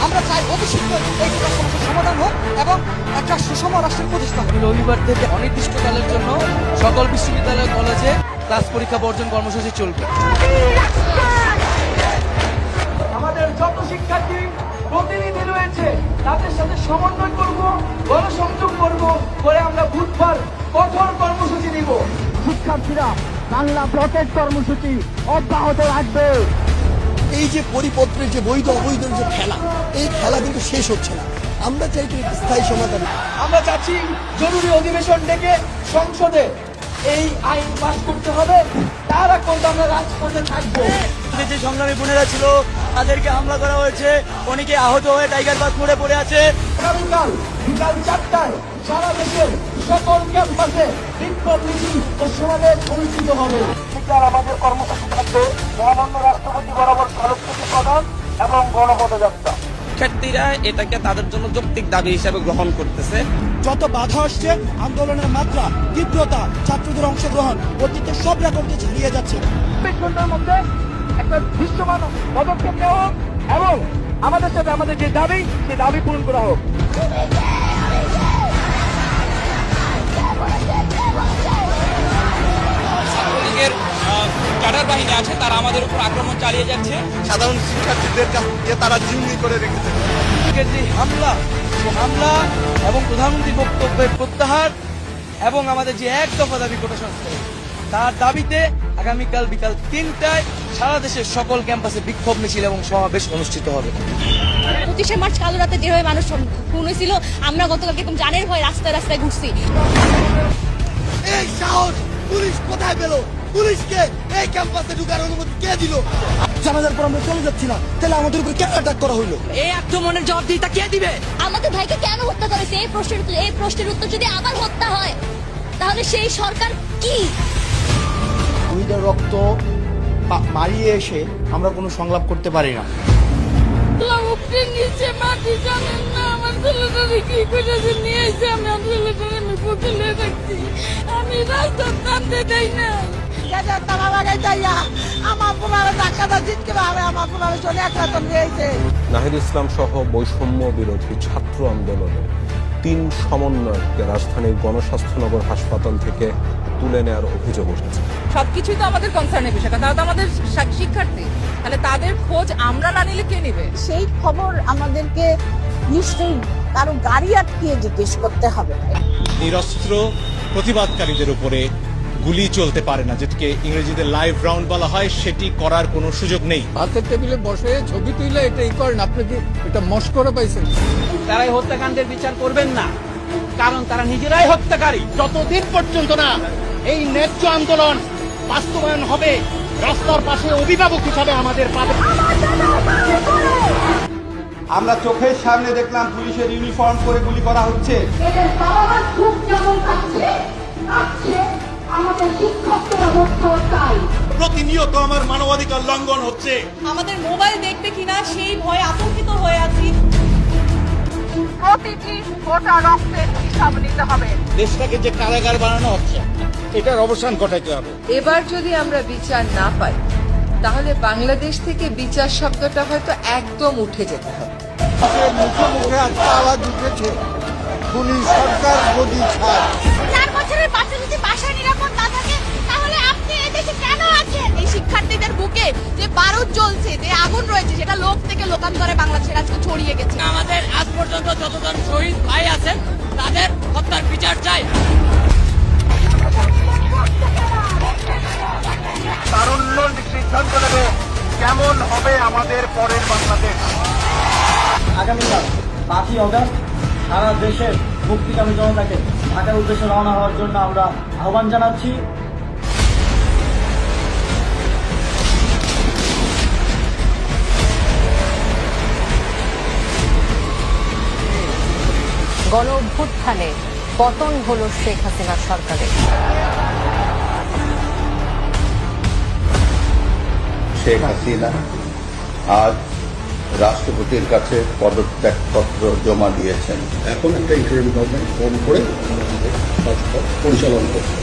আমরা চাই অতিশীঘ্র এই সমস্যার সমাধান হোক এবং একটা সুষম রাষ্ট্রের প্রতিষ্ঠা হোক। রবিবার থেকে অনির্দিষ্টকালের জন্য সকল বিশ্ববিদ্যালয় কলেজে ক্লাস পরীক্ষা বর্জন কর্মসূচি চলবে। আমাদের যত শিক্ষার্থী প্রতিনিধি রয়েছে তাদের সাথে সমন্বয় করব, গণসংযোগ করব, করে আমরা বুধবার কঠোর কর্মসূচি নিব। শিক্ষার্থীরা বাংলা ব্লকেট কর্মসূচি অব্যাহত রাখবে। এই যে পরিপত্রের যে বৈধ অবৈধ যে খেলা, এই খেলা কিন্তু শেষ হচ্ছে না। আমরা চাই স্থায়ী সমাধান। আমরা চাচ্ছি জরুরি অধিবেশন ডেকে সংসদে এই আইন পাস করতে হবে, তার আগ পর্যন্ত আমরা রাজপথে থাকবো। যে সংগ্রামী বোনেরা ছিল তাদেরকে হামলা করা হয়েছে, অনেকে আহত হয়ে টাইগার বাস মোড়ে পড়ে আছে। আগামীকাল বিকাল 4টায় সারা দেশের সকল ক্যাম্পাসে বিক্ষোভ মিছিল ও সমাবেশ অনুষ্ঠিত হবে। বিকাল আমাদের কর্মসূচি থাকবে মহামান্য রাষ্ট্রপতি বরাবর স্মারকলিপি প্রদান এবং গণপদযাত্রা। শিক্ষার্থীরা এটাকে তাদের জন্য যৌক্তিক দাবি হিসেবে গ্রহণ করতেছে। যত বাধা আসছে, আন্দোলনের মাত্রা, তীব্রতা, ছাত্রদের অংশগ্রহণ অতীতে সব রেকর্ডকে ছাড়িয়ে যাচ্ছে। 24 ঘন্টার মধ্যে একটা দৃশ্যমান পদক্ষেপ নেওয়া হোক এবং আমাদের সাথে আমাদের যে দাবি সেই দাবি পূরণ করা হোক। ছাত্রলীগের ক্যাডার বাহিনী আছে, তারা আমাদের উপর আক্রমণ চালিয়ে যাচ্ছে। সাধারণ শিক্ষার্থীদের কাছে তারা জিম্মি করে রেখেছে। যে হামলা, সে হামলা এবং প্রধানমন্ত্রীর বক্তব্যের প্রত্যাহার এবং আমাদের যে এক দফা দাবি কোটা সংস্কারের, তার দাবিতে আগামীকাল বিকাল 3টায় সারা দেশের সকল ক্যাম্পাসে বিক্ষোভ মিছিল এবং সমাবেশ অনুষ্ঠিত হবে। 25শে মার্চ কালো রাতে যেভাবে মানুষ খুন হয়েছিল, আমরা গতকালকে একদম জানের ভয় রাস্তায় রাস্তায় ঘুরছি। এই সাহস পুলিশ কোথায় পেল? পুলিশকে এই ক্যাম্পাসে ঢুকার অনুমতি কে দিল? জানাজার পর আমরা চলে যাচ্ছি না, তাহলে আমাদের উপর কেন অ্যাটাক করা হলো? এই আক্রমণের জবাবদিহিতা কে দিবে? আমাদের ভাইকে কেন হত্যা করেছে? এই প্রশ্নের উত্তর যদি আবার হত্যা হয়, তাহলে সেই সরকার কি? শহীদের রক্ত মারিয়ে এসে আমরা কোনো সংলাপ করতে পারি না। নিচে মাটি জানেন না, আমার ছেলেটারে কি করেছে নিয়ে এসে আমি আমার ছেলেটারে আমি পুতুলে রাখছি, আমি রাস্তার নামতে দেই না। নাহিদ ইসলাম সহ বৈষম্য বিরোধী ছাত্র আন্দোলনে 3 সমন্বয়ককে রাজধানীর গণস্বাস্থ্যনগর হাসপাতাল থেকে তুলে নেওয়ার অভিযোগ উঠেছে। সবকিছুই তো আমাদের কনসার্নের বিষয়, তারা তো আমাদের শিক্ষার্থী, তাহলে তাদের খোঁজ আমরা না নিলে কে নেবে? সেই খবর আমাদেরকে নিশ্চয়ই কারো গাড়ি আটকিয়ে জিজ্ঞেস করতে হবে। নিরস্ত্র প্রতিবাদকারীদের উপরে গুলি চলতে পারে না, যেটাকে ইংরেজিতে লাইভ রাউন্ড বলা হয়, সেটি করার কোনো সুযোগ নেই। ভাতের টেবিলে বসে ছবি তুলে এটাই করেন, আপনি কি এটা মস্করা পাইছেন? তারা এই হত্যাকাণ্ডের বিচার করবেন না, কারণ তারা নিজেরাই হত্যাকারী। যতদিন পর্যন্ত না এই ন্যায্য আন্দোলন বাস্তবায়ন হবে, রাস্তার পাশে অভিভাবক হিসাবে আমাদের পাবে। আমরা চোখের সামনে দেখলাম পুলিশের ইউনিফর্ম পরে গুলি করা হচ্ছে। প্রতিনিয়ত আমার মানবাধিকার লঙ্ঘন হচ্ছে। আমাদের মোবাইল দেখবে কিনা সেই ভয়ে আতঙ্কিত হয়ে আছি। প্রতিটি ফোঁটা রক্তের হিসাব নিতে হবে। দেশটাকে যে কারাগার বানানো হচ্ছে, এটার অবসান ঘটাতে হবে। এবার যদি আমরা বিচার না পাই, তাহলে বাংলাদেশ থেকে বিচার শব্দটা হয়তো একদম উঠে যেতে হবে। মুখে মুখে একটা আওয়াজ উঠেছে, পুলিশ সরকার গদি ছাড়। 4 বছরের বাচ্চা যদি বাসায় নিরাপদ না থাকে, তাহলে আপনি এই দেশে কেন আছেন? এই শিক্ষার্থীদের বুকে যে বারুদ জ্বলছে, যে আগুন রয়েছে, সেটা লোক থেকে লোকান্তরে বাংলাদেশের আজকে ছড়িয়ে গেছে। আমাদের আজ পর্যন্ত যতজন শহীদ ভাই আছেন তাদের হত্যার বিচার চাই। তারুণ্য সিদ্ধান্ত নেবে কেমন হবে আমাদের পরের বাংলাদেশ। আগামীকাল 5ই অগস্ট সারা দেশের মুক্তিকামী জনতাকে ঢাকার উদ্দেশ্যে রওনা হওয়ার জন্য আমরা আহ্বান জানাচ্ছি। গণ অভ্যুত্থানে পতন হলো শেখ হাসিনার সরকারের। শেখ হাসিনা আজ রাষ্ট্রপতির কাছে পদত্যাগপত্র জমা দিয়েছেন। এখন একটা ইন্টারিম গভর্নমেন্ট ফোন করে পরিচালনা করছে।